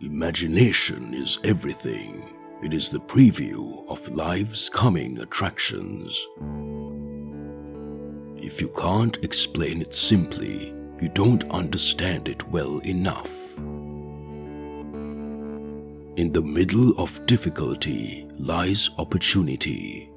Imagination is everything. It is the preview of life's coming attractions. If you can't explain it simply, you don't understand it well enough. In the middle of difficulty lies opportunity.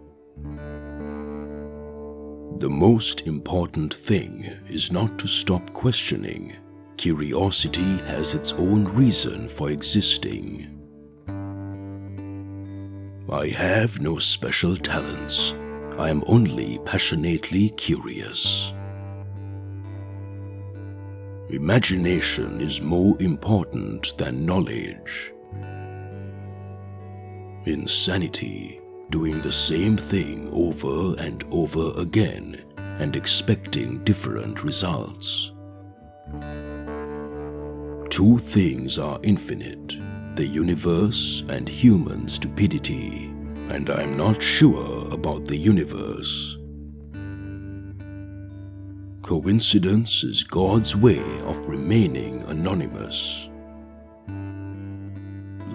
The most important thing is not to stop questioning. Curiosity has its own reason for existing. I have no special talents. I am only passionately curious. Imagination is more important than knowledge. Insanity, doing the same thing over and over again and expecting different results. Two things are infinite, the universe and human stupidity, and I'm not sure about the universe. Coincidence is God's way of remaining anonymous.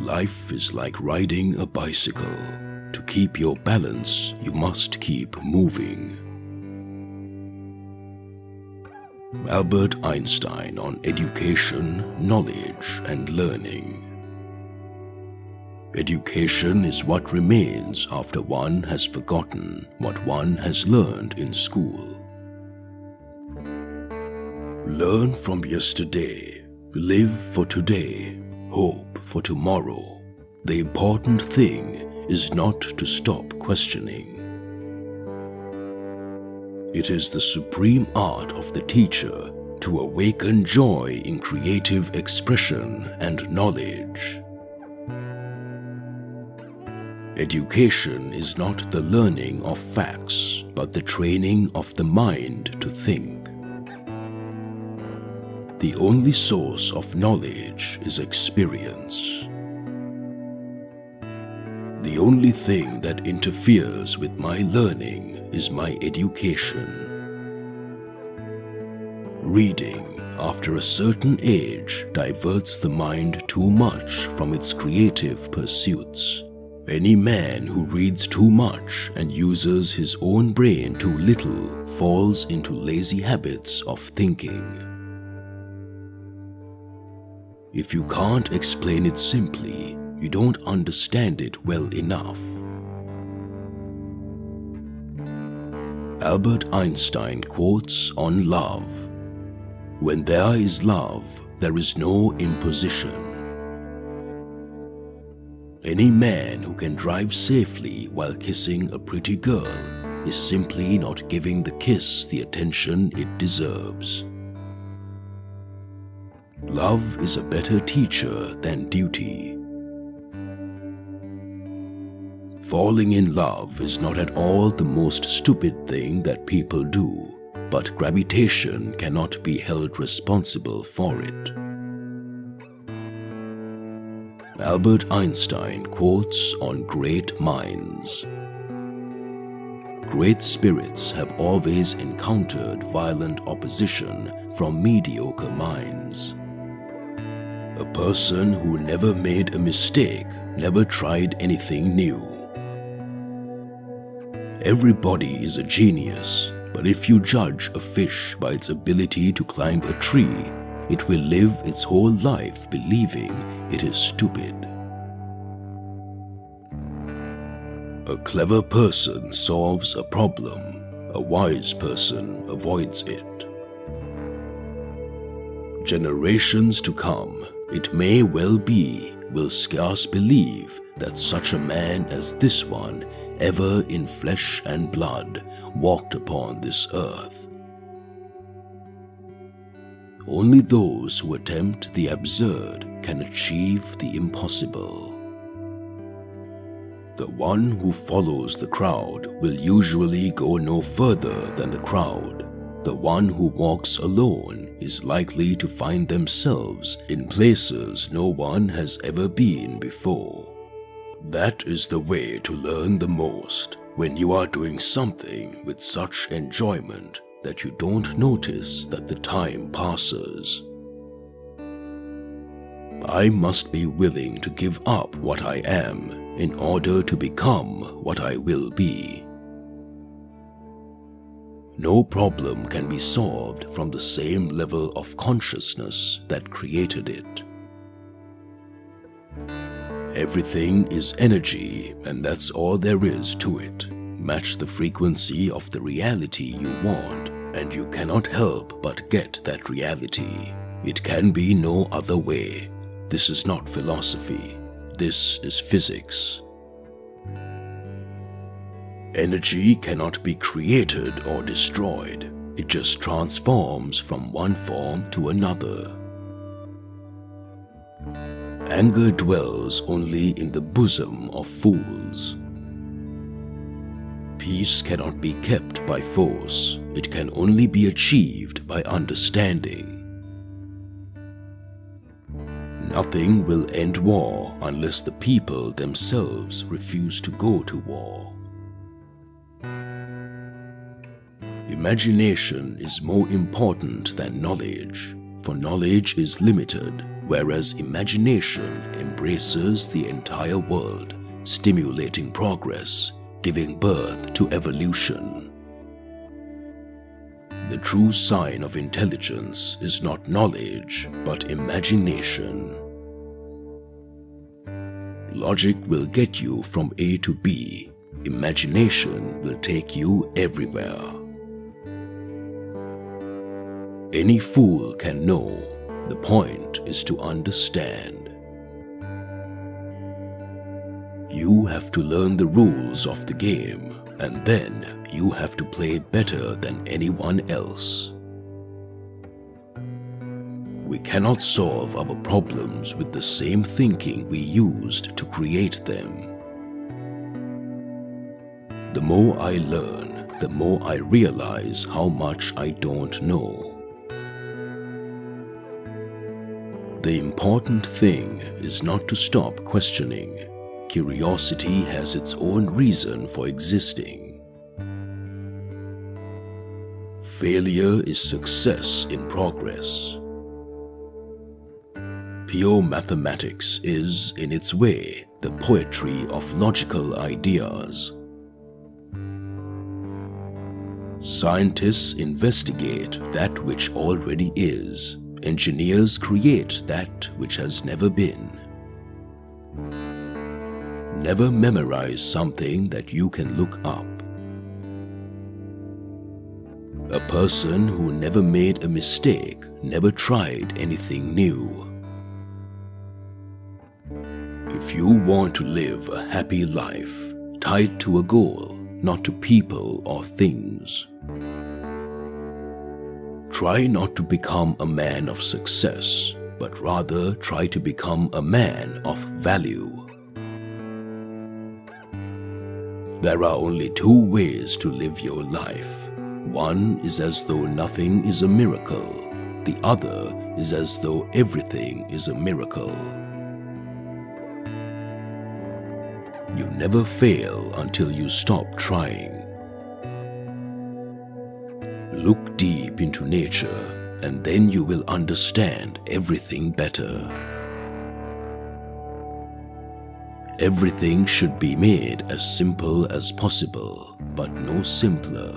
Life is like riding a bicycle. To keep your balance, you must keep moving. Albert Einstein on education, knowledge, and learning. Education is what remains after one has forgotten what one has learned in school. Learn from yesterday, live for today, hope for tomorrow. The important thing is not to stop questioning. It is the supreme art of the teacher to awaken joy in creative expression and knowledge. Education is not the learning of facts, but the training of the mind to think. The only source of knowledge is experience. The only thing that interferes with my learning is my education. Reading, after a certain age, diverts the mind too much from its creative pursuits. Any man who reads too much and uses his own brain too little falls into lazy habits of thinking. If you can't explain it simply, you don't understand it well enough. Albert Einstein quotes on love. When there is love, there is no imposition. Any man who can drive safely while kissing a pretty girl is simply not giving the kiss the attention it deserves. Love is a better teacher than duty. Falling in love is not at all the most stupid thing that people do, but gravitation cannot be held responsible for it. Albert Einstein quotes on great minds. Great spirits have always encountered violent opposition from mediocre minds. A person who never made a mistake never tried anything new. Everybody is a genius, but if you judge a fish by its ability to climb a tree, it will live its whole life believing it is stupid. A clever person solves a problem. A wise person avoids it. Generations to come, it may well be, will scarce believe that such a man as this one ever in flesh and blood walked upon this earth. Only those who attempt the absurd can achieve the impossible. The one who follows the crowd will usually go no further than the crowd. The one who walks alone is likely to find themselves in places no one has ever been before. That is the way to learn the most, when you are doing something with such enjoyment that you don't notice that the time passes. I must be willing to give up what I am in order to become what I will be. No problem can be solved from the same level of consciousness that created it. Everything is energy, and that's all there is to it. Match the frequency of the reality you want, and you cannot help but get that reality. It can be no other way. This is not philosophy. This is physics. Energy cannot be created or destroyed. It just transforms from one form to another. Anger dwells only in the bosom of fools. Peace cannot be kept by force. It can only be achieved by understanding. Nothing will end war unless the people themselves refuse to go to war. Imagination is more important than knowledge, for knowledge is limited, whereas imagination embraces the entire world, stimulating progress, giving birth to evolution. The true sign of intelligence is not knowledge, but imagination. Logic will get you from A to B. Imagination will take you everywhere. Any fool can know. The point is to understand. You have to learn the rules of the game, and then you have to play better than anyone else. We cannot solve our problems with the same thinking we used to create them. The more I learn, the more I realize how much I don't know. The important thing is not to stop questioning. Curiosity has its own reason for existing. Failure is success in progress. Pure mathematics is, in its way, the poetry of logical ideas. Scientists investigate that which already is. Engineers create that which has never been. Never memorize something that you can look up. A person who never made a mistake never tried anything new. If you want to live a happy life, tie it to a goal, not to people or things. Try not to become a man of success, but rather try to become a man of value. There are only two ways to live your life. One is as though nothing is a miracle. The other is as though everything is a miracle. You never fail until you stop trying. Look deep into nature, and then you will understand everything better. Everything should be made as simple as possible, but no simpler.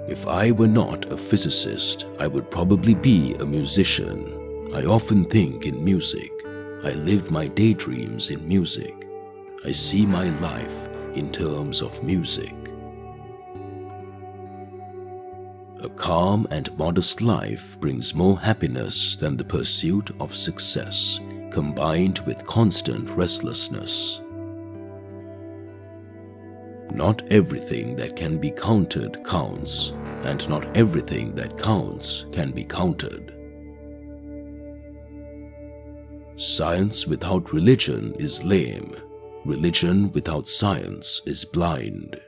If I were not a physicist, I would probably be a musician. I often think in music. I live my daydreams in music. I see my life in terms of music. A calm and modest life brings more happiness than the pursuit of success, combined with constant restlessness. Not everything that can be counted counts, and not everything that counts can be counted. Science without religion is lame. Religion without science is blind.